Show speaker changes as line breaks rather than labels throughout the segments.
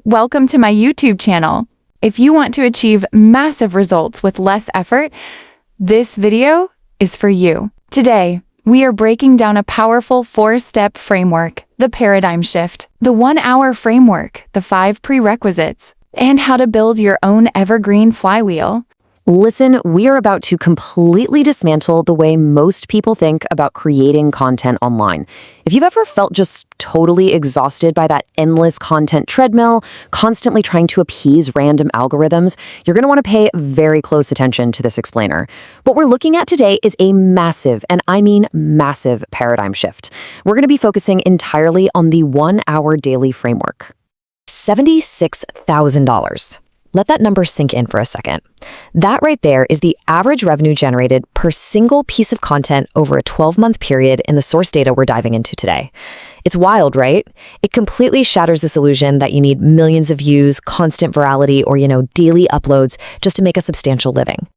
Welcome to my YouTube channel. If you want to achieve massive results with less effort, this video is for you. Today, we are breaking down a powerful 4-step framework, the paradigm shift, the 1-hour framework, the 5 prerequisites, and how to build your own evergreen flywheel.
Listen, we are about to completely dismantle the way most people think about creating content online. If you've ever felt just totally exhausted by that endless content treadmill, constantly trying to appease random algorithms, you're going to want to pay very close attention to this explainer. What we're looking at today is a massive, and I mean massive, paradigm shift. We're going to be focusing entirely on the 1-hour daily framework. $76,000. Let that number sink in for a second. That right there is the average revenue generated per single piece of content over a 12-month period in the source data we're diving into today. It's wild, right? It completely shatters this illusion that you need millions of views, constant virality, or, daily uploads just to make a substantial living.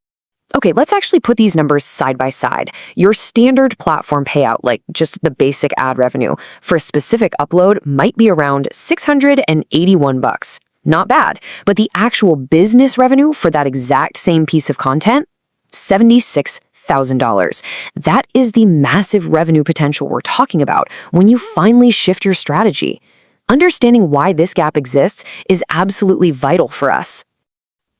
Okay, let's actually put these numbers side by side. Your standard platform payout, like just the basic ad revenue, for a specific upload might be around $681. Not bad, but the actual business revenue for that exact same piece of content, $76,000. That is the massive revenue potential we're talking about when you finally shift your strategy. Understanding why this gap exists is absolutely vital for us.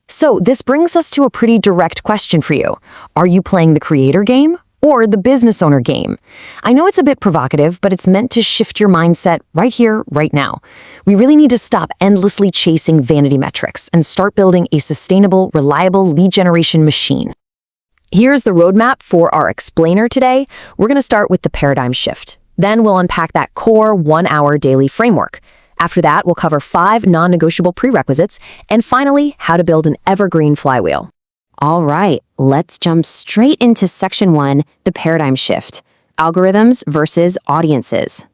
So this brings us to a pretty direct question for you. Are you playing the creator game or the business owner game? I know it's a bit provocative, but it's meant to shift your mindset right here, right now. We really need to stop endlessly chasing vanity metrics and start building a sustainable, reliable lead generation machine. Here's the roadmap for our explainer today. We're going to start with the paradigm shift. Then we'll unpack that core 1-hour daily framework. After that, we'll cover 5 non-negotiable prerequisites, and finally, how to build an evergreen flywheel. All right, let's jump straight into section 1, the paradigm shift, algorithms versus audiences.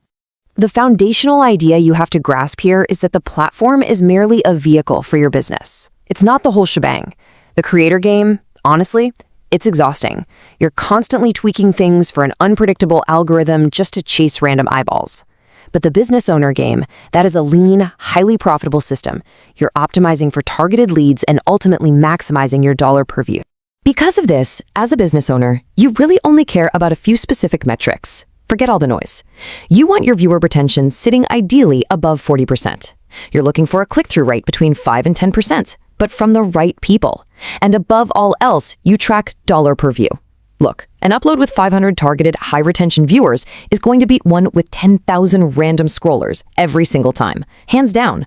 The foundational idea you have to grasp here is that the platform is merely a vehicle for your business. It's not the whole shebang. The creator game, honestly, it's exhausting. You're constantly tweaking things for an unpredictable algorithm just to chase random eyeballs. But the business owner game, that is a lean, highly profitable system. You're optimizing for targeted leads and ultimately maximizing your dollar per view. Because of this, as a business owner, you really only care about a few specific metrics. Forget all the noise. You want your viewer retention sitting ideally above 40%. You're looking for a click-through rate between 5 and 10%, but from the right people. And above all else, you track dollar per view. Look, an upload with 500 targeted high-retention viewers is going to beat one with 10,000 random scrollers every single time, hands down.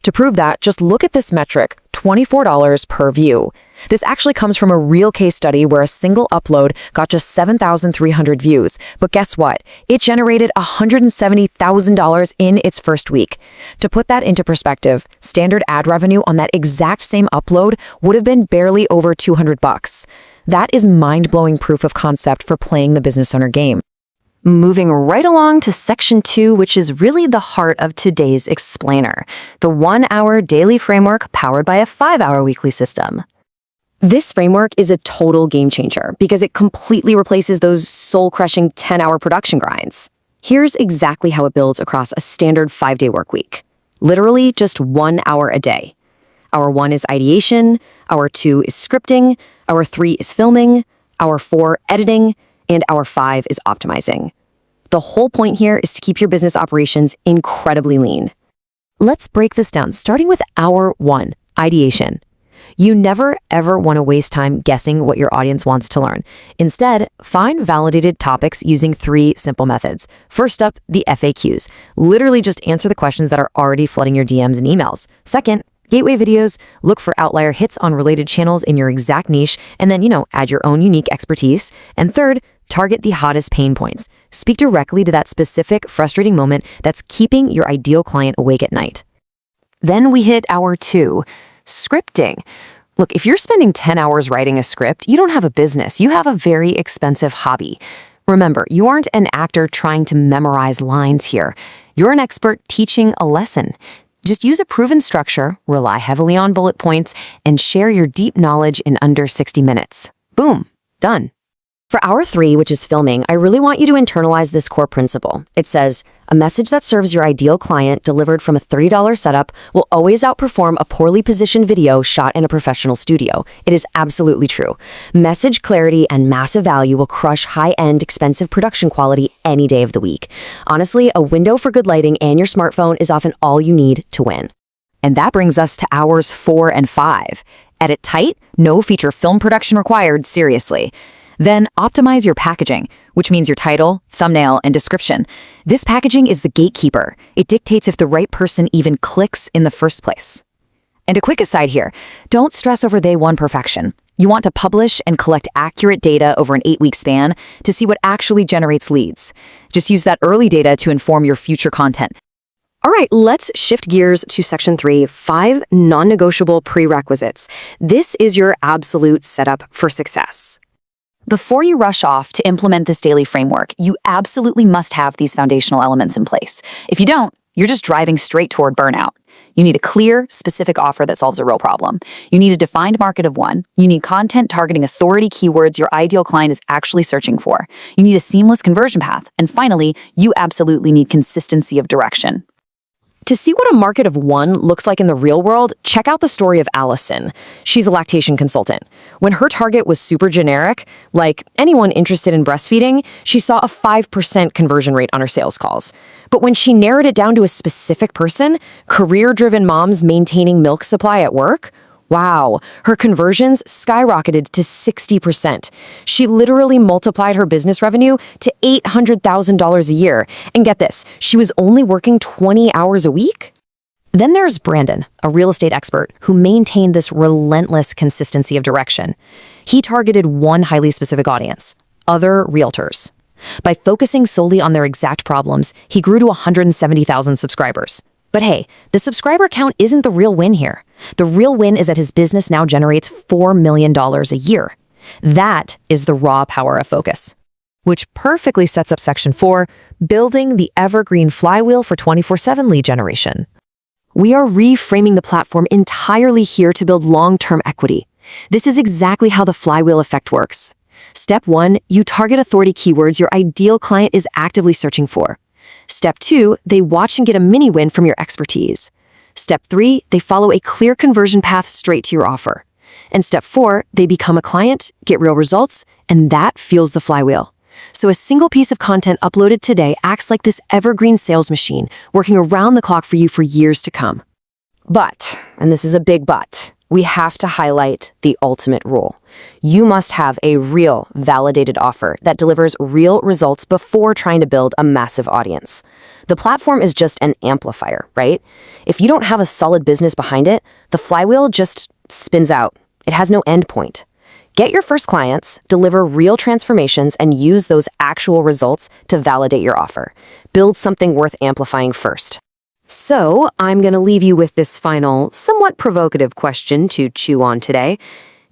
To prove that, just look at this metric, $24 per view. This actually comes from a real case study where a single upload got just 7,300 views. But guess what? It generated $170,000 in its first week. To put that into perspective, standard ad revenue on that exact same upload would have been barely over $200. That is mind-blowing proof of concept for playing the business owner game. Moving right along to section 2, which is really the heart of today's explainer, the 1-hour daily framework powered by a 5-hour weekly system. This framework is a total game changer because it completely replaces those soul-crushing 10-hour production grinds. Here's exactly how it builds across a standard 5-day work week. Literally just 1 hour a day. Hour 1 is ideation, hour 2 is scripting, hour 3 is filming, hour 4 editing, and hour 5 is optimizing. The whole point here is to keep your business operations incredibly lean. Let's break this down, starting with hour 1, ideation. You never, ever want to waste time guessing what your audience wants to learn. Instead, find validated topics using 3 simple methods. First up, the FAQs. Literally just answer the questions that are already flooding your DMs and emails. Second, gateway videos. Look for outlier hits on related channels in your exact niche, and then, add your own unique expertise. And third, target the hottest pain points. Speak directly to that specific, frustrating moment that's keeping your ideal client awake at night. Then we hit hour 2, scripting. Look, if you're spending 10 hours writing a script, you don't have a business. You have a very expensive hobby. Remember, you aren't an actor trying to memorize lines here. You're an expert teaching a lesson. Just use a proven structure, rely heavily on bullet points, and share your deep knowledge in under 60 minutes. Boom, done. For hour 3, which is filming, I really want you to internalize this core principle. It says, a message that serves your ideal client delivered from a $30 setup will always outperform a poorly positioned video shot in a professional studio. It is absolutely true. Message clarity and massive value will crush high-end, expensive production quality any day of the week. Honestly, a window for good lighting and your smartphone is often all you need to win.
And that brings us to hours 4 and 5. Edit tight, no feature film production required, seriously. Then optimize your packaging, which means your title, thumbnail, and description. This packaging is the gatekeeper. It dictates if the right person even clicks in the first place. And a quick aside here, don't stress over day one perfection. You want to publish and collect accurate data over an 8-week span to see what actually generates leads. Just use that early data to inform your future content.
All right, let's shift gears to section 3, 5 non-negotiable prerequisites. This is your absolute setup for success.
Before you rush off to implement this daily framework, you absolutely must have these foundational elements in place. If you don't, you're just driving straight toward burnout. You need a clear, specific offer that solves a real problem. You need a defined market of one. You need content targeting authority keywords your ideal client is actually searching for. You need a seamless conversion path. And finally, you absolutely need consistency of direction.
To see what a market of one looks like in the real world, check out the story of Allison. She's a lactation consultant. When her target was super generic, like anyone interested in breastfeeding, she saw a 5% conversion rate on her sales calls. But when she narrowed it down to a specific person, career-driven moms maintaining milk supply at work, wow, her conversions skyrocketed to 60%. She literally multiplied her business revenue to $800,000 a year. And get this, she was only working 20 hours a week? Then there's Brandon, a real estate expert who maintained this relentless consistency of direction. He targeted one highly specific audience, other realtors. By focusing solely on their exact problems, he grew to 170,000 subscribers. But hey, the subscriber count isn't the real win here. The real win is that his business now generates $4 million a year. That is the raw power of focus. Which perfectly sets up section 4, building the evergreen flywheel for 24/7 lead generation. We are reframing the platform entirely here to build long-term equity. This is exactly how the flywheel effect works. Step 1, you target authority keywords your ideal client is actively searching for. Step 2, they watch and get a mini win from your expertise. Step 3, they follow a clear conversion path straight to your offer. And step 4, they become a client, get real results, and that fuels the flywheel. So a single piece of content uploaded today acts like this evergreen sales machine, working around the clock for you for years to come. But, and this is a big but, we have to highlight the ultimate rule. You must have a real, validated offer that delivers real results before trying to build a massive audience. The platform is just an amplifier, right? If you don't have a solid business behind it, the flywheel just spins out. It has no end point. Get your first clients, deliver real transformations, and use those actual results to validate your offer. Build something worth amplifying first. So, I'm going to leave you with this final, somewhat provocative question to chew on today.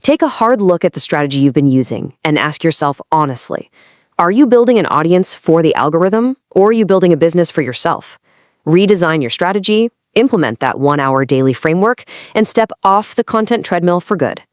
Take a hard look at the strategy you've been using and ask yourself honestly, are you building an audience for the algorithm, or are you building a business for yourself? Redesign your strategy, implement that 1-hour daily framework, and step off the content treadmill for good.